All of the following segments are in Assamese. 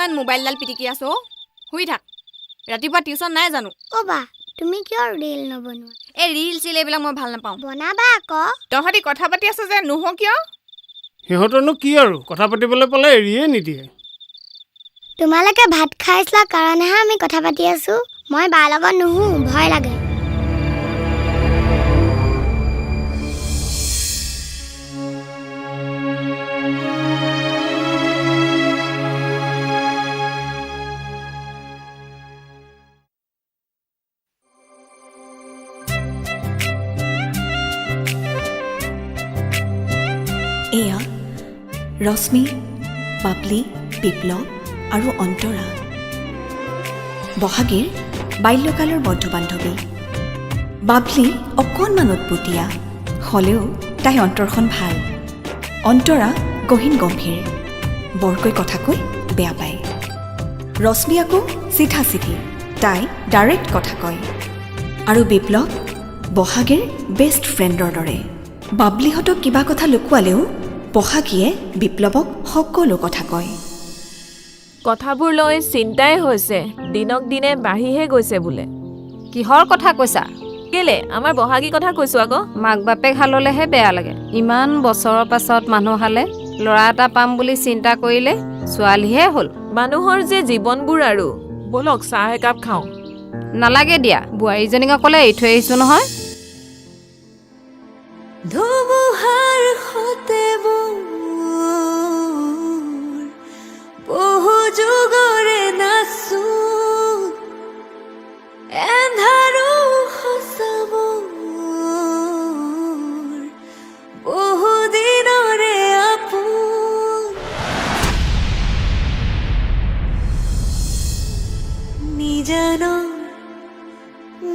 ইমান মোবাইলডাল পিটিকি আছো শুই থাক ৰাতিপুৱা টিউচন নাই জানো অ বা তুমি কিয় ৰীল নবনোৱা এই ৰীল চিল এইবিলাক মই ভাল নাপাওঁ বনাবা আকৌ তহঁতি কথা পাতি আছ যে নুহ কিয় সিহঁতৰনো কি আৰু কথা পাতিবলৈ পালে এৰিয়ে নিদিয়ে তোমালোকে ভাত খাইছিলা কাৰণেহে আমি কথা পাতি আছো মই বাৰ লগত নুহো ভয় লাগে এয়া ৰশ্মি বাবলি বিপ্লৱ আৰু অন্তৰা বহাগীৰ বাল্যকালৰ বন্ধু বান্ধৱী বাবলি অকণমান উৎপতীয়া হ'লেও তাই অন্তৰখন ভাল অন্তৰা গহীন গম্ভীৰ বৰকৈ কথা কৈ বেয়া পায় ৰশ্মি আকৌ চিধা চিধি তাই ডাইৰেক্ট কথা কয় আৰু বিপ্লৱ বহাগীৰ বেষ্ট ফ্ৰেণ্ডৰ দৰে বাবলিহঁতক কিবা কথা লুকুৱালেও বহাগীয়ে বিপ্লৱক সকলো কথা কয় কথাবোৰ লৈ চিন্তাই হৈছে দিনক দিনে বাঢ়িহে গৈছে বোলে কিহৰ কথা কৈছা কেলে আমাৰ বহাগী কথা কৈছো আকৌ মাক বাপেক হাললেহে বেয়া লাগে ইমান বছৰৰ পাছত মানুহ হালে ল'ৰা এটা পাম বুলি চিন্তা কৰিলে ছোৱালীহে হ'ল মানুহৰ যে জীৱনবোৰ আৰু বলক চাহ একাপ খাওঁ নালাগে দিয়া বোৱাৰীজনীক অকলে এৰি থৈ আহিছো নহয় ধুমুহাৰ সতে বহু যুগৰে নাচো এন্ধাৰো সঁচাব বহু দিনৰে আপোন নিজানৰ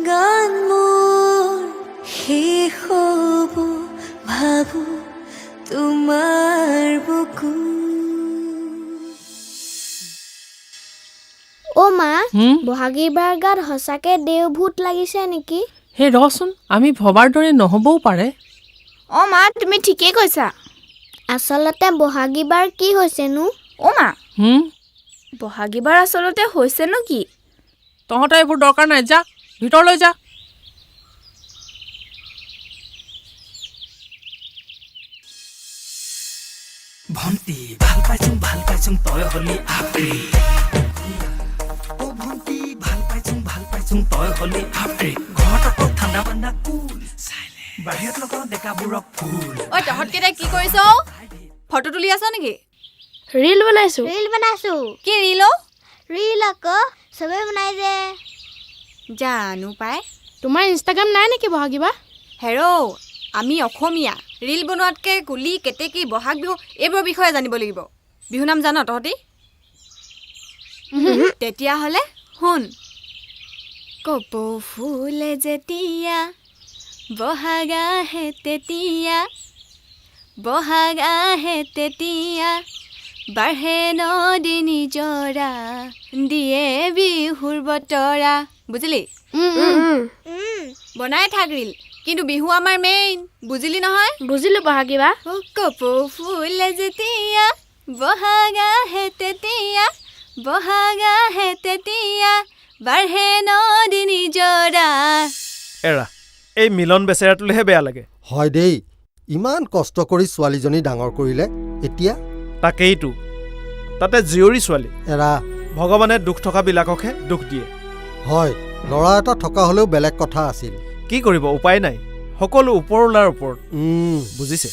গান মোৰ শেষ হ'ব ভাবো তোমাৰ বুকু অ মা বহাগীৰ বাৰ গাত সঁচাকে দেও ভূত লাগিছে নেকি হে ৰচোন আমি ভবাৰ দৰে নহবও পাৰে অ মা তুমি ঠিকেই কৈছা আচলতে বহাগী বাৰ কি হৈছেনো অ মা বহাগী বাৰ আচলতে হৈছেনো কি তহঁতে এইবোৰ দৰকাৰ নাই যা ভিতৰলৈ যা ভন্টি ভাল পাইছোং তই হলি আপৰি ও ভন্টি ভাল পাইছোং তই হলি আপৰি ঘৰত আকৌ ঠাণ্ডা পাণ্ডা কুল বাহিৰত লগত ডেকাবোৰক ফুল ঐ তহঁতকেইটা কি কৰিছ ফটো তুলি আছ নেকি ৰীল বনাইছো কি ৰীল ৰীল আকৌ চবে বনাই যে জানো পাই তোমাৰ ইনষ্টাগ্ৰাম নাই নেকি বহাগী বা হেৰ' আমি অসমীয়া ৰীল বনোৱাতকৈ কুলি কেতেকী বহাগ বিহু এইবোৰৰ বিষয়ে জানিব লাগিব বিহু নাম জান তহঁতি তেতিয়াহ'লে শুন কপৌ ফুলে যেতিয়া বহাগ আহে তেতিয়া বহাগ আহে তেতিয়া বাঢ়ে নদী নিজৰা দিয়ে বিহুৰ বতৰা বুজিলি বনাই থাক ৰীল কিন্তু বিহু আমাৰ মেইন বুজিলি নহয় বুজিলো বহাগী বা কপৌ ফুলে যেতিয়া বহাগ আহে তেতিয়া বহাগ আহে তেতিয়া বাঢ়ে নদী নিজৰা এৰা এই মিলন বেচেৰাটোলৈহে বেয়া লাগে হয় দেই ইমান কষ্ট কৰি ছোৱালীজনী ডাঙৰ কৰিলে এতিয়া তাকেইতো তাতে জীয়ৰী ছোৱালী এৰা ভগৱানে দুখ থকাবিলাককহে দুখ দিয়ে হয় ল'ৰা এটা থকা হ'লেও বেলেগ কথা আছিল কি কৰিব উপায় নাই সকলো ওপৰলাৰ ওপৰত বুজিছে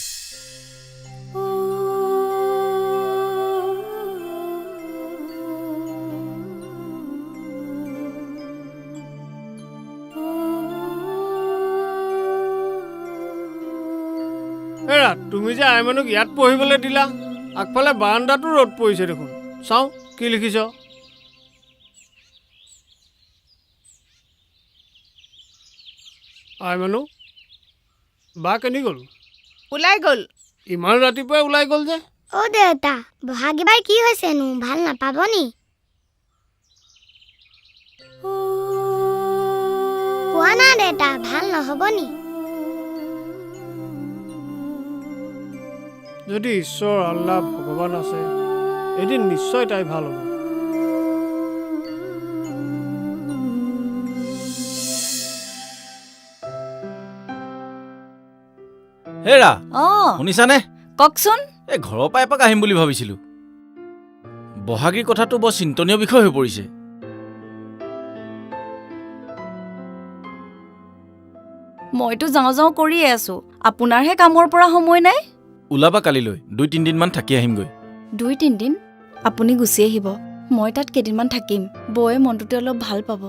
এৰা তুমি যে আইমানুক ইয়াত পঢ়িবলৈ দিলা আগফালে বাৰান্দাটো ৰ'দ পৰিছে দেখোন চাওঁ কি লিখিছ আইমানু বা কেনি গ'ল ওলাই গ'ল ইমান ৰাতিপুৱাই ওলাই গ'ল যে অ দেউতা বহাগী বাৰ কি হৈছেনো ভাল নাপাব নি কোৱা না দেউতা ভাল নহ'ব নি যদি ঈশ্বৰ আল্লাহ ভগৱান আছে এদিন নিশ্চয় তাই ভাল হ'ব হেৰা অঁ শুনিছানে? কওকচোন। এই ঘৰৰ পৰা এপাক আহিম বুলি ভাবিছিলোঁ। বহাগীৰ কথাটো বৰ চিন্তনীয় বিষয় হৈ পৰিছে। মইতো যাওঁ যাওঁ কৰিয়ে আছো, আপোনাৰহে কামৰ পৰা সময় নাই। ওলাবা কালিলৈ 2-3 দিনমান থাকি আহিমগৈ। 2-3 দিন আপুনি গুচি আহিব, মই তাত কেইদিনমান থাকিম। বৌয়ে মনটোতে অলপ ভাল পাব।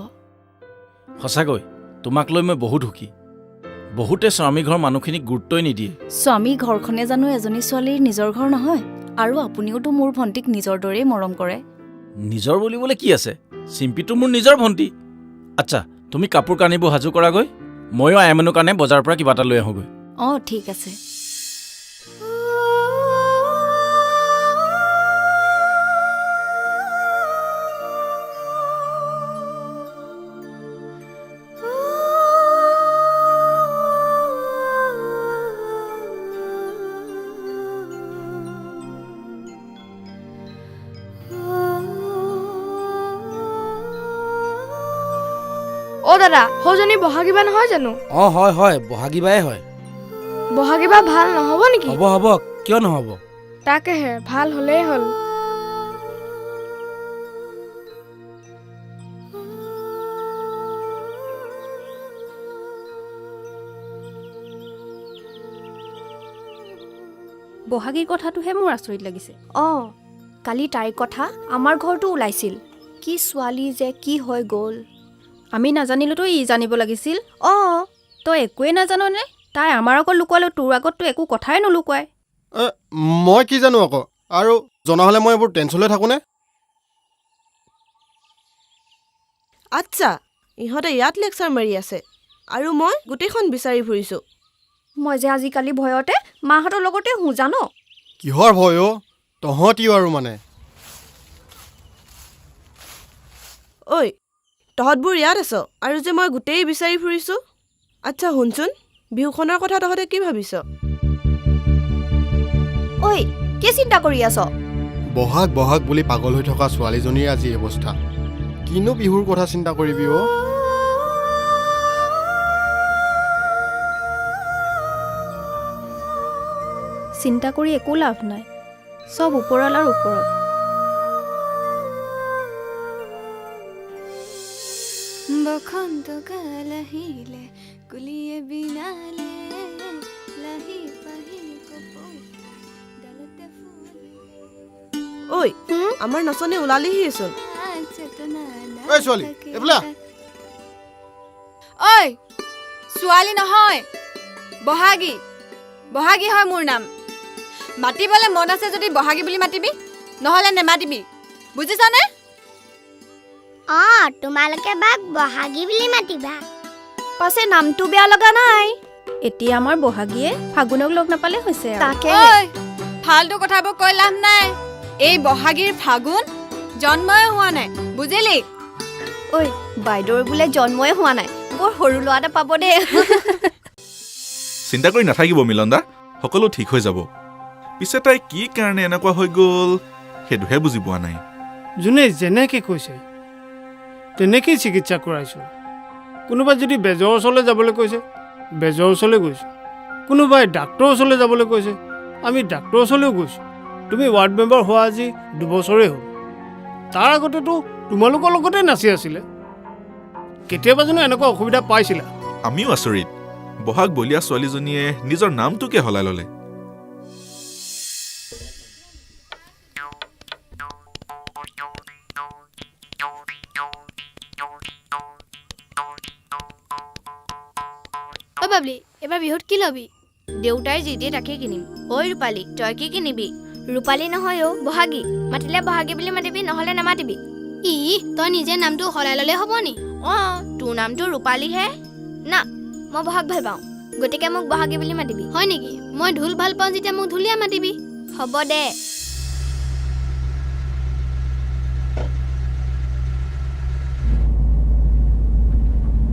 সঁচাকৈ তোমাক লৈ মই বহুত সুখী। বহুতে স্বামী ঘৰৰ মানুহখিনিক গুৰুত্বই নিদিয়ে। স্বামী ঘৰখনে জানো এজনী ছোৱালীৰ নিজৰ ঘৰ নহয়? আৰু আপুনিওতো মোৰ ভণ্টিক নিজৰ দৰেই মৰম কৰে। নিজৰ বুলিবলৈ কি আছে? চিম্পিটো মোৰ নিজৰ ভণ্টি। আচ্ছা, তুমি কাপোৰ কানিবোৰ সাজু কৰাগৈ, ময়ো আইমনৰ কাৰণে বজাৰৰ পৰা কিবা এটা লৈ আহোঁগৈ। অঁ ঠিক আছে। অ দাদা, সৌজনী বহাগীবা নহয় জানো? অঁ হয় হয়, বহাগীবাই হয়। বহাগীবা ভাল নহ'ব নেকি? হ'ব হ'ব, কিয় নহ'ব? তাকেহে, ভাল হ'লেই হ'ল। বহাগীৰ কথাটোহে মোৰ আচৰিত লাগিছে। অঁ কালি তাইৰ কথা আমাৰ ঘৰতো ওলাইছিল। কি ছোৱালী যে কি হৈ গ'ল। আমি নাজানিলোতো ই জানিব লাগিছিল। অঁ তই একোৱেই নাজাননে? তাই আমাৰ আগত লুকুৱালে, তোৰ আগততো একো কথাই নলুকুৱাই। মই কি জানো আকৌ, আৰু জনা হ'লে মই এইবোৰ টেনশ্যন লৈ থাকোঁনে? আচ্ছা, ইহঁতে ইয়াত লেকচাৰ মাৰি আছে আৰু মই গোটেইখন বিচাৰি ফুৰিছোঁ। মই যে আজিকালি ভয়তে মাহঁতৰ লগতে শুওঁ জান। কিহৰ ভয় অ'? তহঁতিও আৰু মানে। ঐ, তহঁতবোৰ ইয়াত আছ আৰু যে মই গোটেই বিচাৰি ফুৰিছোঁ। আচ্ছা শুনচোন, বিহুখনৰ কথা তহঁতে কি ভাবিছ? ঐ কি চিন্তা কৰি আছ? বহাগ বহাগ বুলি পাগল হৈ থকা ছোৱালীজনীৰ আজি অৱস্থা। কিনো বিহুৰ কথা চিন্তা কৰিবি অ'? চিন্তা কৰি একো লাভ নাই, চব ওপৰৱালাৰ ওপৰত। বসন্ত কাল আহিলে কুলিয়ে বিনালে লাহি পাহি ঐ, আমাৰ নচনী ওলালিহিচোন। ঐ ছোৱালী, এইফালে আহ। ঐ ছোৱালী নহয়, বহাগী। বহাগী হয় মোৰ নাম। মাতিবলৈ মন আছে যদি বহাগী বুলি মাতিবি, নহ'লে নেমাতিবি, বুজিছনে? অঁ তোমালোকে বাক বহাগী বুলি মাতিবা। পাছে নামটো বেয়া লগা নাই। এতিয়া আমাৰ বহাগীয়ে ফাগুনক লগ নাপালে হৈছে। তাকে ফাল্টু কথাবোৰ কৈ লাভ নাই। এই বহাগীৰ ফাগুন জন্মই হোৱা নাই, বুজিলি? ঐ বাইদেউৰ বোলে জন্মই হোৱা নাই, বৰ সৰু ল'ৰা এটা পাব দেই। চিন্তা কৰি নাথাকিব মিলন দা, সকলো ঠিক হৈ যাব। পিছে তাই কি কাৰণে এনেকুৱা হৈ গ'ল সেইটোহে বুজি পোৱা নাই। যোনে যেনেকৈ কৈছে তেনেকেই চিকিৎসা কৰাইছোঁ। কোনোবাই যদি বেজৰ ওচৰলৈ যাবলৈ কৈছে, বেজৰ ওচৰলৈ গৈছোঁ। কোনোবাই ডাক্তৰৰ ওচৰলৈ যাবলৈ কৈছে, আমি ডাক্তৰৰ ওচৰলৈও গৈছোঁ। তুমি ৱাৰ্ড মেম্বাৰ হোৱা আজি 2 বছৰেই হ'ল। তাৰ আগতেতো তোমালোকৰ লগতে নাচি আছিলে। কেতিয়াবা জানো এনেকুৱা অসুবিধা পাইছিলা? আমিও আচৰিত, বহাগ বলীয়া ছোৱালীজনীয়ে নিজৰ নামটোকে সলাই ল'লে। অ বাবলি, এবাৰ বিহুত কি ল'বি? দেউতাই যি দিয়ে তাকে কিনিম। ঐ ৰূপালী, তই কি কিনিবি? ৰূপালী নহয় অ, বহাগী। মাতিলে বহাগী বুলি মাতিবি, নহ'লে নামাতিবি। ই তই নিজে নামটো সলাই ল'লে হ'ব নি? অঁ তোৰ নামটো ৰূপালীহে না। মই বহাগ ভাল পাওঁ, গতিকে মোক বহাগী বুলি মাতিবি। হয় নেকি? মই ঢোল ভাল পাওঁ যেতিয়া মোক ঢুলীয়া মাতিবি। হ'ব দে।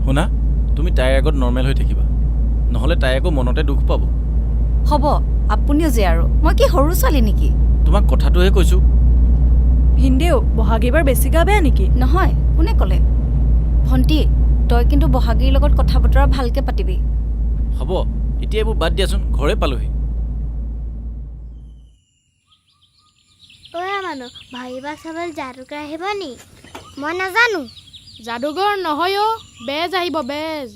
শুনা, তুমি তাইৰ আগত নৰ্মেল হৈ থাকিবা, নহ'লে তাই আকৌ মনতে দুখ পাব। হ'ব, আপুনিও যে আৰু মই কি সৰু ছোৱালী নেকি? তোমাক কথাটোহে কৈছোঁ। ভিনদেউ, বহাগীবাৰ বেছি গা বেয়া নেকি? নহয়, কোনে ক'লে? ভণ্টি, তই কিন্তু বহাগীৰ লগত কথা বতৰা ভালকৈ পাতিবি। হ'ব, এতিয়া এইবোৰ বাদ দিয়াচোন, ঘৰে পালোহি। মানুহ ভাবিবা চাবলৈ যাদুকৰ আহিব নি? মই নাজানো। যাদুঘৰ নহয় অ', বেজ আহিব বেজ।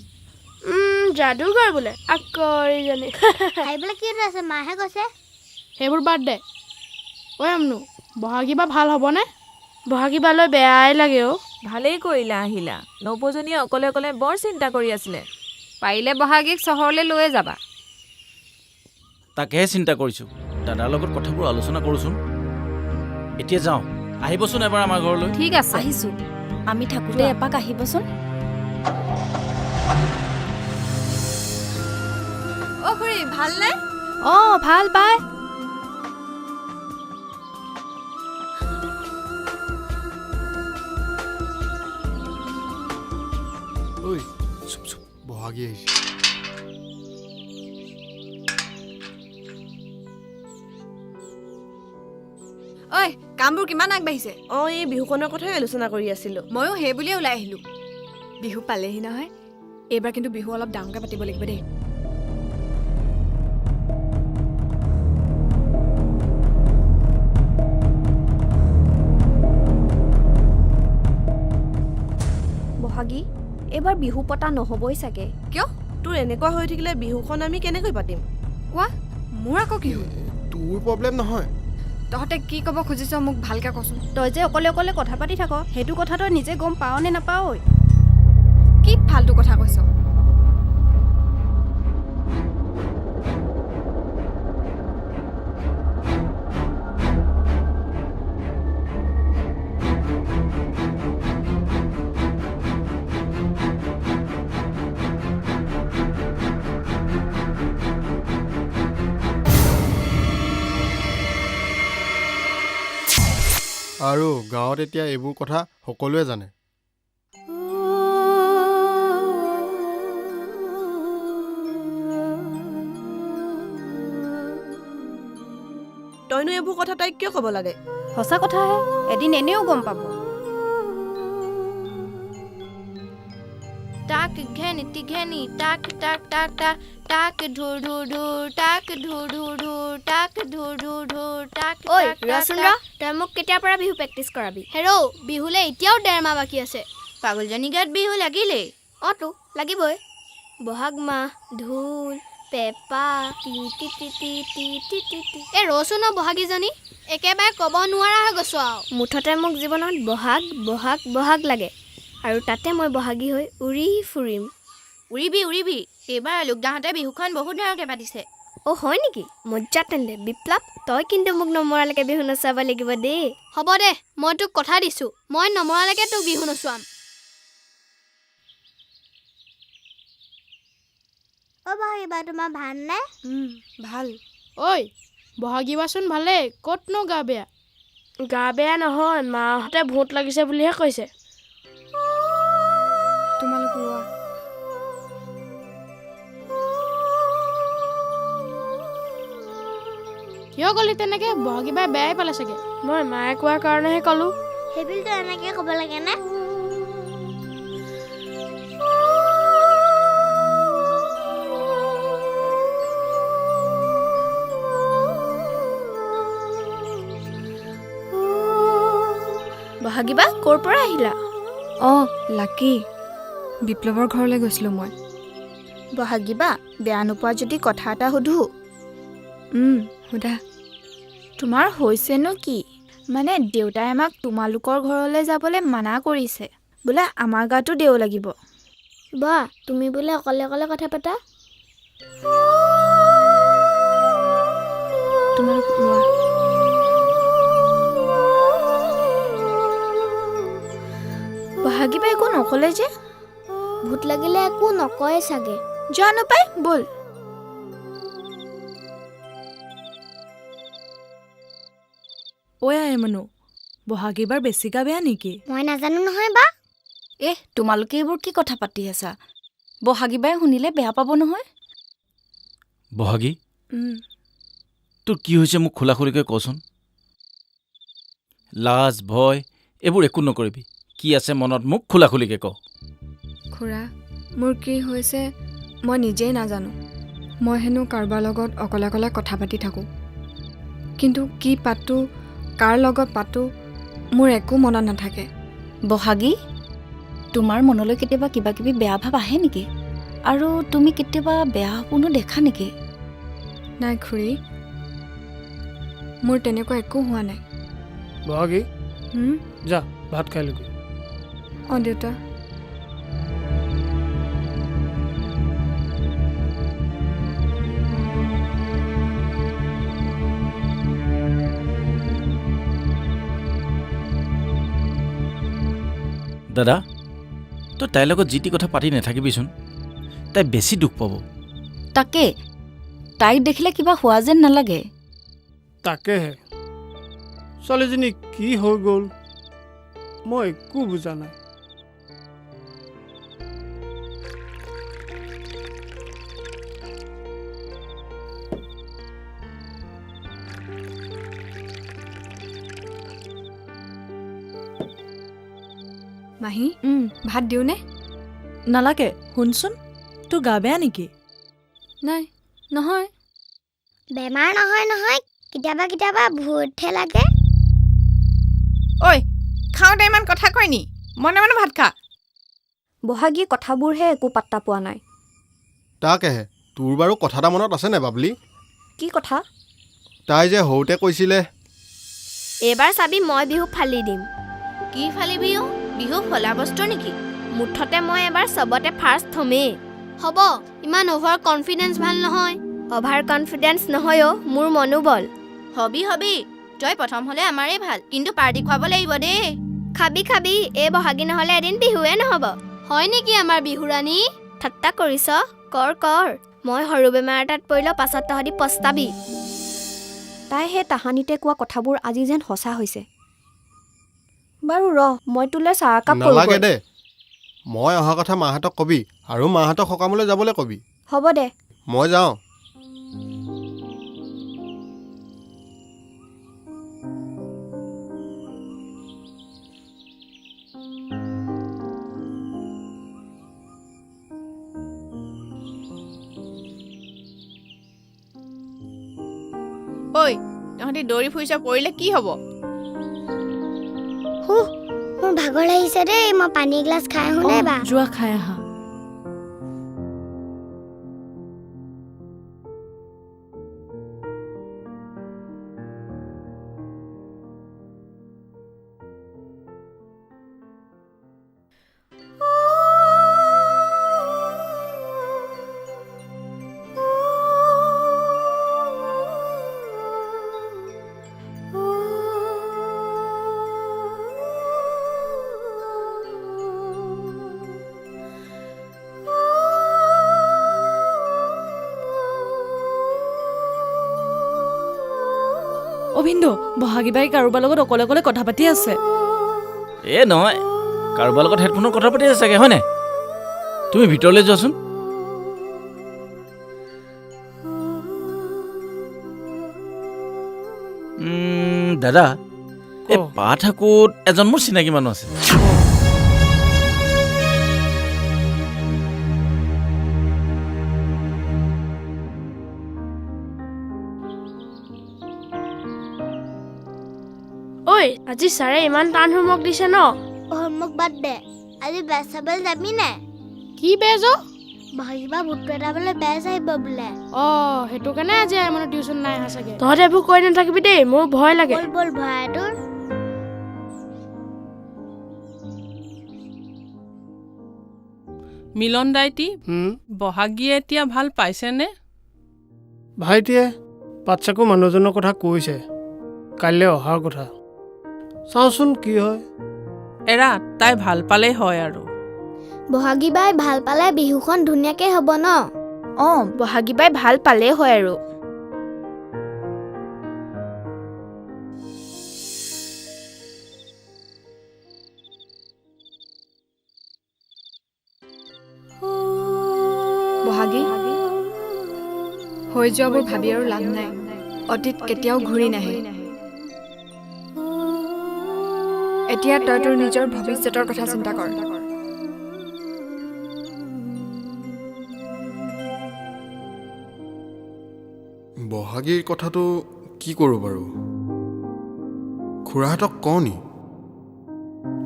যাদুকৰ বোলে আকৌ ইজনী আহিবলৈ কি আছে? মাহে কৈছে। সেইবোৰ বাদ দে। ঐ আমনু, বহাগীবা ভাল হ'বনে? বহাগীবালৈ বেয়াই লাগে অ'। ভালেই কৰিলা আহিলা। নৱজনীয়ে অকলে অকলে বৰ চিন্তা কৰি আছিলে। পাৰিলে বহাগীক চহৰলৈ লৈয়ে যাবা। তাকেহে চিন্তা কৰিছোঁ। দাদাৰ লগত কথাবোৰ আলোচনা কৰোঁচোন। এতিয়া যাওঁ, আহিবচোন এবাৰ আমাৰ ঘৰলৈ। ঠিক আছে, আহিছোঁ। আমি থাকোঁতে এপাক আহিবচোন। অ' খুৰী ভালনে? অঁ ভাল পাই। ঐ চুপ চুপ, বহাগী আহিছে। ঐ কামবোৰ কিমান আগবাঢ়িছে? অঁ, এই বিহুখনৰ কথাই আলোচনা কৰি আছিলোঁ। ময়ো সেই বুলিয়ে ওলাই আহিলোঁ। বিহু পালেহি নহয়, এইবাৰ কিন্তু বিহু অলপ ডাঙৰকৈ পাতিব লাগিব দেই। বহাগী, এইবাৰ বিহু পতা নহ'বই চাগে। কিয়? তোৰ এনেকুৱা হৈ থাকিলে বিহুখন আমি কেনেকৈ পাতিম? কোৱা, মোৰ আকৌ কি হ'ল? তোৰ প্ৰব্লেম নহয়। তহঁতে কি ক'ব খুজিছ মোক ভালকৈ কচোন। তই যে অকলে অকলে কথা পাতি থাক, সেইটো কথা তই নিজে গম পাৱ নে নাপাৱ? কি ফাল্টু কথা কৈছ? আৰু গাঁৱত এতিয়া এইবোৰ কথা সকলোৱে জানে। তইনো এইবোৰ কথা তাইক কিয় ক'ব লাগে? সঁচা কথাহে, এদিন এনেও গম পাব। তাক ঘেনি টিঘেনি তাক তাক তাক তাক তাক ধুৰ ধুৰ ধুৰ তাক ধুৰ ধুৰ ধুৰ তাক ধুৰ ধুৰ ধুৰ তাক। ঐ ৰচোন ৰ, তই মোক কেতিয়াৰ পৰা বিহু প্ৰেক্টিচ কৰাবি? হেৰৌ, বিহুলে এতিয়াও 1.5 মাহ বাকী আছে। পাগলজনী গাত বিহু লাগিলেই। অঁ তো লাগিবই। বহাগ মাহ, ঢোল, পেঁপা, T T T T T T T T. এই ৰচোন বহাগীজনী, একেবাৰে ক'ব নোৱাৰা হৈ গৈছো আৰু। মুঠতে মোক জীৱনত বহাগ বহাগ বহাগ লাগে, আৰু তাতে মই বহাগী হৈ উৰি ফুৰিম। উৰিবি উৰিবি, এইবাৰ লোকদাহঁতে বিহুখন বহুত ডাঙৰকৈ পাতিছে। অ' হয় নেকি? মজ্জা তেন্তে। বিপ্লৱ, তই কিন্তু মোক নমৰালৈকে বিহু নচুৱাব লাগিব দেই। হ'ব দে, মই তোক কথা দিছোঁ, মই নমৰালৈকে তোক বিহু নচুৱাম। অ' বহাগীবা, তোমাৰ ভালনে? ভাল। ঐ বহাগীবাচোন ভালেই, ক'তনো গা বেয়া? গা বেয়া নহয়, মাহঁতে ভূত লাগিছে বুলিহে কৈছে। তোমালোক ৰোৱা। কিয় ক'লি তেনেকে? বহাগীবাই বেয়াই পালে চাগে। মই মায়ে কোৱাৰ কাৰণেহে ক'লোঁ। সেইবিলটো এনেকৈ ক'ব লাগে নে? বহাগীবা, ক'ৰ পৰা আহিলা? অঁ লাকি, বিপ্লৱৰ ঘৰলৈ গৈছিলোঁ মই। বহাগীবা, বেয়া নোপোৱা যদি কথা এটা সুধো। সোধা। তোমাৰ হৈছেনো কি? মানে দেউতাই আমাক তোমালোকৰ ঘৰলৈ যাবলৈ মানা কৰিছে, বোলে আমাৰ গাতো দেও লাগিব। বা, তুমি বোলে অকলে অকলে কথা পাতা? তোমালোক ৰোৱা। বহাগীবা একো নকলে যে? ভূত লাগিলে একো নকয়ে চাগে। জানো পাই, ব'ল। ঐ আইমনু, বহাগীবাৰ বেছি গা বেয়া নেকি? মই নাজানো নহয় বা। তোমালোকে এইবোৰ কি কথা পাতি আছা? বহাগীবাই শুনিলে বেয়া পাব নহয়। বহাগী, তোৰ কি হৈছে মোক খোলাখুলিকৈ কচোন। লাজ ভয় এইবোৰ একো নকৰিবি, কি আছে মনত মোক খোলাখুলিকৈ ক। খুৰা, মোৰ কি হৈছে মই নিজেই নাজানো। মই হেনো কাৰোবাৰ লগত অকলে অকলে কথা পাতি থাকোঁ, কিন্তু কি পাতোঁ কাৰ লগত পাতোঁ মোৰ একো মনত নাথাকে। বহাগী, তোমাৰ মনলৈ কেতিয়াবা কিবা কিবি বেয়া ভাৱ আহে নেকি? আৰু তুমি কেতিয়াবা বেয়া সপোনো দেখা নেকি? নাই খুৰী, মোৰ তেনেকুৱা একো হোৱা নাই। বহাগী, যা ভাত খাই লবি। অঁ দেউতা। দাদা, তই তাইৰ লগত যি টি কথা পাতি নাথাকিবিচোন, তাই বেছি দুখ পাব। তাকে, তাইক দেখিলে কিবা হোৱা যেন নালাগে। তাকেহে, ছোৱালীজনী কি হৈ গ'ল মই একো বুজা নাই। মাহী, ভাত দিওঁনে? নালাগে, শুনচোন, তোৰ গা বেয়া নেকি? নাই, নহয়। বেমাৰ নহয় নহয়, কেতিয়াবা কেতিয়াবা ভূতহে লাগে। ঐ, খাওঁতে ইমান কথা কয় নি? মনে মনে ভাত খা। বহাগী কথাবোৰহে একো পাত্তা পোৱা নাই। তাকেহে, তোৰ বাৰু কথা এটা মনত আছেনে বাবলি? কি কথা? তাই যে সৰুতে কৈছিলে এইবাৰ চাবি মই বিহু ফালি দিম। কি ফালিবি অ? বিহু ফলা বস্তু নেকি? মুঠতে মই এবাৰ চবতে ফাৰ্ষ্ট হ'মেই। হ'ব, ইমান অভাৰ কনফিডেন্স ভাল নহয়। অভাৰ কনফিডেন্স নহয় অ, মোৰ মনোবল। হবি হবি, তই প্ৰথম হ'লে আমাৰেই ভাল, কিন্তু পাৰ্টি খুৱাব লাগিব দেই। খাবি খাবি, এই বহাগী নহ'লে এদিন বিহুৱে নহ'ব। হয় নেকি আমাৰ বিহুৰাণী? ঠাট্টা কৰিছ? কৰ কৰ, মই সৰু বেমাৰ এটাত পৰিলেও পাছত তহঁতি পস্তাবি। তাই সেই তাহানিতে কোৱা কথাবোৰ আজি যেন সঁচা হৈছে। বাৰু ৰ, মই তোলৈ চাহ একাপ নালাগে দে, মই অহা কথা মাহঁতক কবি আৰু মাহঁতক সকামলৈ যাবলৈ কবি। হ'ব দে, মই যাওঁ। ঐ, তহঁতি দৌৰি ফুৰিছ, পৰিলে কি হ'ব? মোৰ ভাগৰ লাগিছে দেই, মই পানী এগিলাচ খাই আহোঁ দে বা। যোৱা খাই আহা। অভিন্দ, বহাগী বাই কাৰোবাৰ লগত অকলে অকলে কথা পাতি আছে। এ নহয়, কাৰোবাৰ লগত হেডফোনত কথা পাতি আছে চাগে, হয়নে? তুমি ভিতৰলৈ যোৱাচোন। দাদা, এই পাঠাকুত এজন মোৰ চিনাকি মানুহ আছে। ঐ, আজি ছাৰে ইমান টান হোমৱৰ্ক দিছে ন? হোমৱৰ্ক বাদ দে, আজি বেজ চাবলৈ যাবি নে? কি বেজ অ? বহাগীবা ভূত পেটাবলৈ বেজ আহিব বোলে। সেইটো কাৰণে আজি মানে টিউচন নাই অহা চাগে। তহঁতে এইবোৰ কৈ নাথাকিবি দেই, মোৰ ভয় লাগে। বল বল ভয় তোৰ। মিলন দাইটি, বহাগীয়ে এতিয়া ভাল পাইছেনে? ভাইটিয়ে বাচ্চাকো মানুহজনৰ কথা কৈছে, কাইলৈ অহাৰ কথা। চাওঁচোন কি হয়। এৰা, তাই ভাল পালেই হয় আৰু। বহাগী বাই ভাল পালে বিহুখন ধুনীয়াকে হ'ব ন? বহাগী বাই ভাল পালেই হয় আৰু। বহাগী, হৈ যোৱাবোৰ ভাবি আৰু লাভ নাই। অতীত কেতিয়াও ঘূৰি নাহে। এতিয়া তই তোৰ নিজৰ ভৱিষ্যতৰ কথা চিন্তা কৰ। বহাগীৰ কথাটো কি কৰোঁ বাৰু? খুৰাহঁতক কওঁ নি?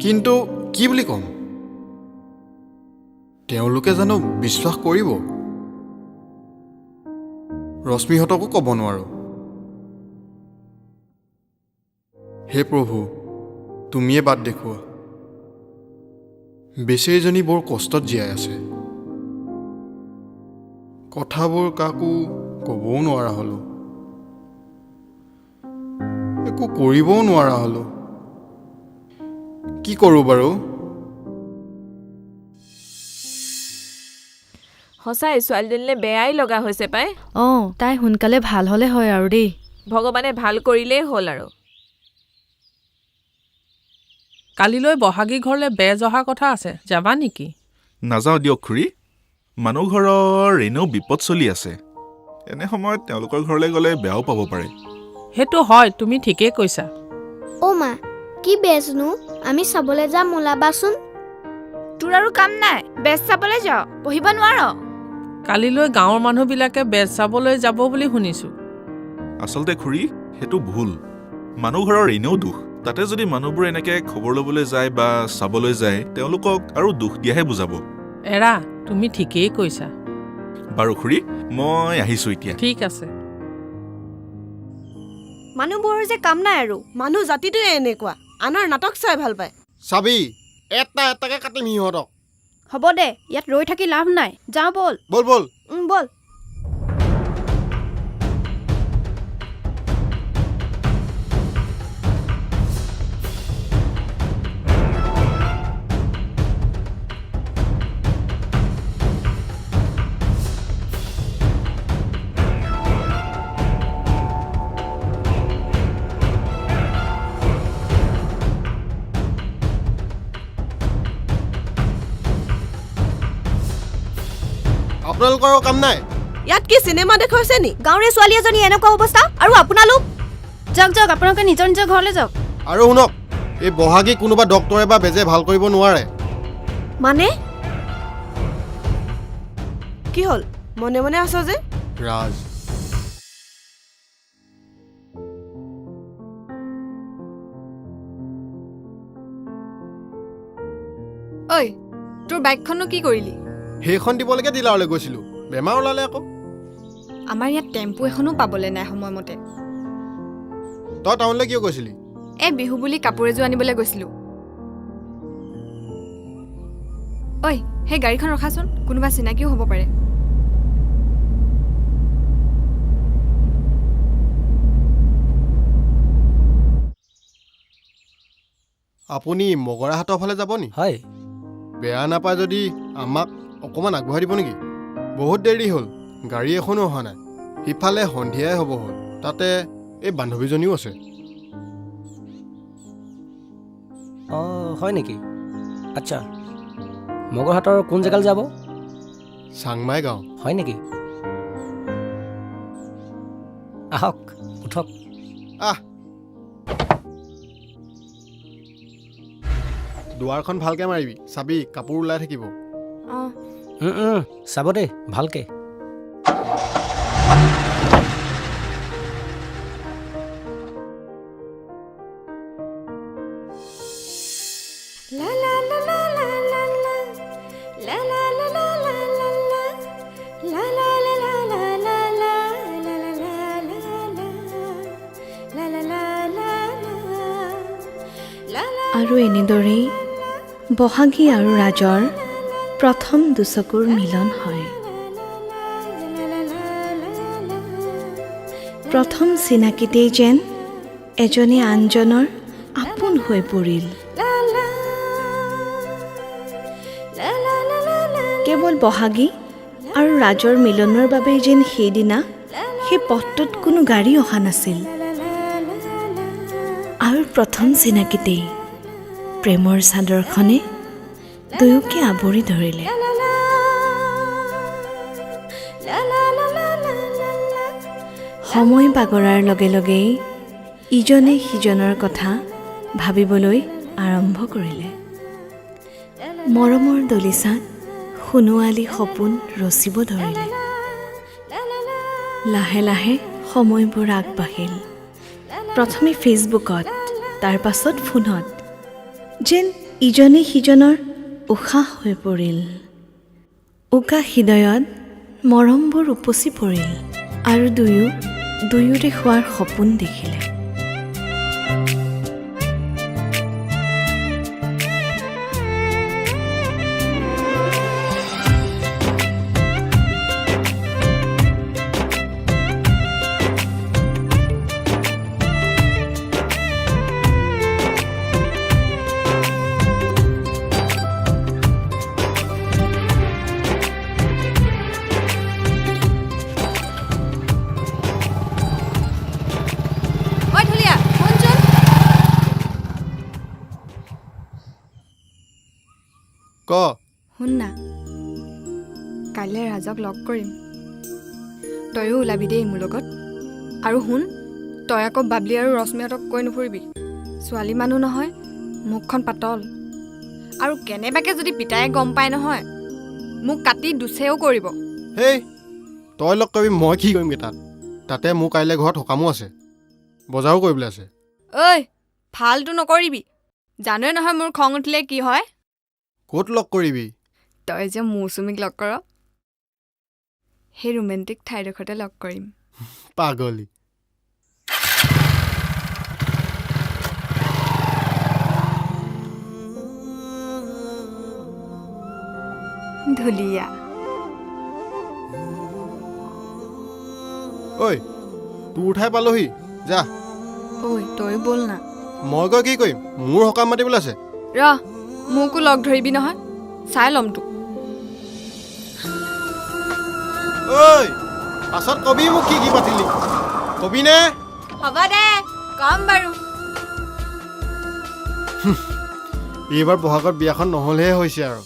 কিন্তু কি বুলি ক'ম? তেওঁলোকে জানো বিশ্বাস কৰিব? ৰশ্মিহঁতকো ক'ব নোৱাৰোঁ। হে প্ৰভু, তুমিয়ে বাট দেখুওৱা। বেচেৰীজনী বৰ কষ্টত জীয়াই আছে। কথাবোৰ কাকো ক'বও নোৱাৰা হ'লোঁ, একো কৰিবও নোৱাৰা হ'লোঁ। কি কৰোঁ বাৰু? সঁচাই ছোৱালীজনীলে বেয়াই লগা হৈছে পাই। অঁ তাই সোনকালে ভাল হ'লে হয় আৰু দেই। ভগৱানে ভাল কৰিলেই হ'ল আৰু। কালিলৈ বহাগী ঘৰলৈ বেজ অহা কথা আছে, যাবা নেকি? নাযাওঁ দিয়ক খুৰী। মানুহ ঘৰৰ এনেও বিপদ চলি আছে। এনে সময়ত তেওঁলোকৰ ঘৰলৈ গ'লে বেয়াও পাব পাৰে। সেইটো হয়, তুমি ঠিকেই কৈছা। অ' মা, কি বেজনো? আমি চাবলৈ যাম, ওলাবাচোন। তোৰ আৰু কাম নাই, বেজ চাবলৈ যাওঁ, পঢ়িব নোৱাৰ? কালিলৈ গাঁৱৰ মানুহবিলাকে বেজ চাবলৈ যাব বুলি শুনিছোঁ। আচলতে খুৰী, সেইটো ভুল। মানুহ ঘৰৰ এনেও দুখ। তাতে যদি মানুহবোৰ এনেকে খবৰ ল'বলৈ যায় বা চাবলৈ যায়, তেওঁলোকক আৰু দুখ দিয়াহে বুজাব। এৰা, তুমি ঠিকেই কৈছা। বাৰু খুৰী, মই আহিছোঁ এতিয়া। ঠিক আছে। মানুহবোৰৰ যে কাম নাই আৰু। মানুহ জাতিটোৱে এনেকুৱা, আনৰ নাটক চাই ভাল পায়। চাবি, এটা এটাকে কাটিম সিহঁতক। হ'ব দে, ইয়াত ৰৈ থাকি লাভ নাই, যাওঁ ব'ল। ব'ল ব'ল। ব'ল। আপোনালোকৰ আৰু কাম নাই? ইয়াত কি চিনেমা দেখুৱাইছে নি? গাঁৱৰে ছোৱালী এজনী এনেকুৱা অৱস্থা, আৰু আপোনালোক? যাওক যাওক, আপোনালোকে নিজৰ নিজৰ ঘৰলৈ যাওক। আৰু শুনক, এই বহাগী কোনোবা ডক্তৰে বা বেজে ভাল কৰিব নোৱাৰে। মানে কি হ'ল? মনে মনে আছ যে? ৰাজ, ঐ, তোৰ বাইকখননো কি কৰিলি? সেইখন দিবলৈকে ডিলাৰলৈ গৈছিলোঁ, বেমাৰ ওলালে আকৌ। আমাৰ ইয়াত টেম্পু এখনো পাবলৈ নাই সময়মতে। তই টাউনলৈ কিয় গৈছিলি? এই বিহু বুলি কাপোৰ এযোৰ আনিবলৈ গৈছিলোঁ। ঐ, সেই গাড়ীখন ৰখাচোন, কোনোবা চিনাকিও হ'ব পাৰে। আপুনি মগৰাহাটৰ ফালে যাব নি? হয়। বেয়া নাপায় যদি আমাক অকণমান আগবঢ়াই দিব নেকি? বহুত দেৰি হ'ল, গাড়ী এখনো অহা নাই। সিফালে সন্ধিয়াই হ'ব হ'ল, তাতে এই বান্ধৱীজনীও আছে। অঁ হয় নেকি? আচ্ছা, মগৰহাটৰ কোন জেগালৈ যাব? চাংমাই গাঁও। হয় নেকি? আহক, উঠক। আহ, দুৱাৰখন ভালকৈ মাৰিবি, চাবি কাপোৰ ওলাই থাকিব। অঁ, চাব দেই ভালকে। আৰু এনেদৰেই বহাগী আৰু ৰাজৰ প্ৰথম দুচকুৰ মিলন হয়। প্ৰথম চিনাকিতেই যেন এজনে আনজনৰ আপোন হৈ পৰিল। কেৱল বহাগী আৰু ৰাজৰ মিলনৰ বাবেই যেন সেইদিনা সেই পথটোত কোনো গাড়ী অহা নাছিল। আৰু প্ৰথম চিনাকিতেই প্ৰেমৰ চাদৰখনে দুয়োকে আৱৰি ধৰিলে। সময় বাগৰাৰ লগে লগেই ইজনে সিজনৰ কথা ভাবিবলৈ আৰম্ভ কৰিলে। মৰমৰ দলিচাত সোণোৱালী সপোন ৰচিব ধৰিলে। লাহে লাহে সময়বোৰ আগবাঢ়িল প্ৰথমে ফেচবুকত তাৰ পাছত ফোনত যেন ইজনে সিজনৰ উশাহ হৈ পৰিল উকা হৃদয়ত মৰমবোৰ উপচি পৰিল আৰু দুয়োৰে খোৱাৰ সপোন দেখিলে ক শুন না কাইলৈ ৰাজক লগ কৰিম তয়ো ওলাবি দেই মোৰ লগত আৰু শুন তই আকৌ বাবলি আৰু ৰশ্মিহঁতক কৈ নুফুৰিবি ছোৱালী মানুহ নহয় মুখখন পাতল আৰু কেনেবাকে যদি পিতায়ে গম পায় নহয় মোক কাটি দুচেও কৰিব হেই তই লগ কৰিবি মই কি কৰিমগৈ তাতে মোৰ কাইলৈ ঘৰত সকামো আছে বজাৰো কৰিবলৈ আছে ঐ ফালটো নকৰিবি জানই নহয় মোৰ খং উঠিলে কি হয় ক'ত লগ কৰিবি তই যে মৌচুমীক লগ কৰ সেই ৰোমেণ্টিক ঠাইডোখৰতে লগ কৰিম পাগলী ধুলীয়া ঐ তোৰ ঠাই পালোহি যা ঐ তই বল না মই গৈ কি কৰিম মোৰ সকাম মাতিবলৈ আছে ৰ মোকো লগ ধৰিবি নহয় চাই ল'ম তোক ঐ পাছত কবি মোক কি পাতিলি কবিনে হ'ব দে কম বাৰু এইবাৰ বহাগত বিয়াখন নহ'লেহে হৈছে আৰু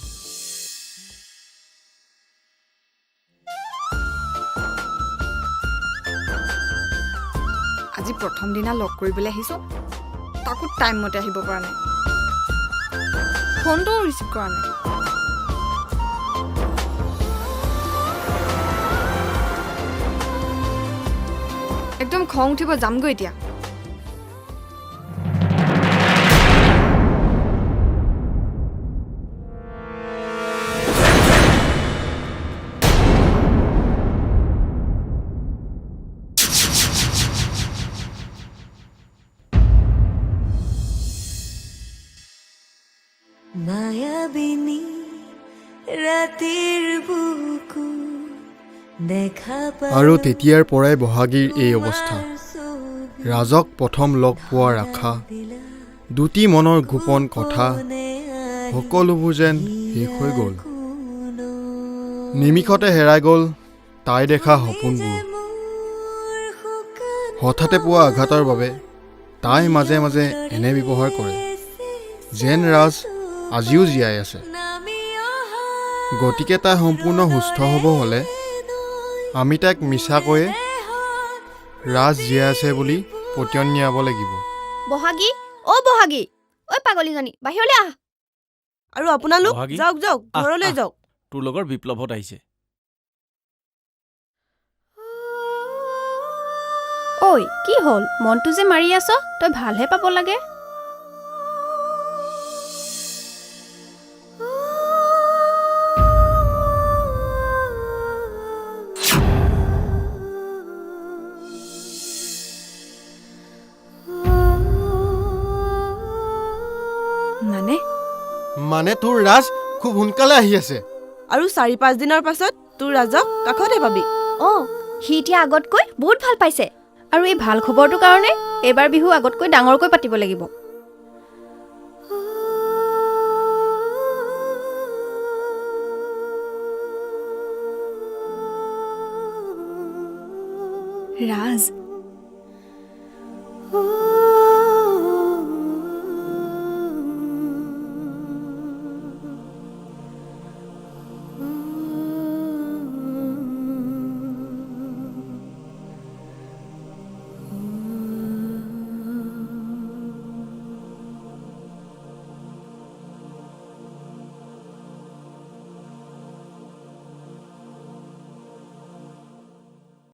আজি প্ৰথম দিনা লগ কৰিবলৈ আহিছোঁ তাকো টাইম মতে আহিব পৰা নাই ফোনটোও ৰিচিভ কৰা নাই একদম খং উঠিব যামগৈ এতিয়া মায়াবিনী ৰাতিৰ বুকু দেখা আৰু তেতিয়াৰ পৰাই বহাগীৰ এই অৱস্থা ৰাজক প্ৰথম লগ পোৱাৰ আশা দুটি মনৰ গোপন কথা সকলোবোৰ যেন শেষ হৈ গ'ল নিমিষতে হেৰাই গ'ল তাই দেখা সপোনবোৰ হঠাতে পোৱা আঘাতৰ বাবে তাই মাজে মাজে এনে ব্যৱহাৰ কৰে যেন ৰাজ আজিও জীয়াই আছে গতিকে তাই সম্পূৰ্ণ সুস্থ হ'ব হ'লে আমি তাইক মিছাকৈয়ে ৰাজ জীয়াই আছে বুলি পতিয়ন নিয়াব লাগিব বহাগী ঐ পাগলীজনী বাহিৰলৈ আহ আৰু আপোনালোক বহাগী? যাওক ঘৰলৈ আহ, যাওক তোৰ লগৰ বিপ্লৱত আহিছে ঐ কি হ'ল মনটো যে মাৰি আছ তই ভালহে পাব লাগে মানে তোৰ ৰাজ খুব সোনকালে আহি আছে আৰু 4-5 দিনৰ পাছত তোৰ ৰাজক কাষতে পাবি সি এতিয়া আগতকৈ বহুত ভাল পাইছে আৰু এই ভাল খবৰটোৰ কাৰণে এইবাৰ বিহু আগতকৈ ডাঙৰকৈ পাতিব লাগিব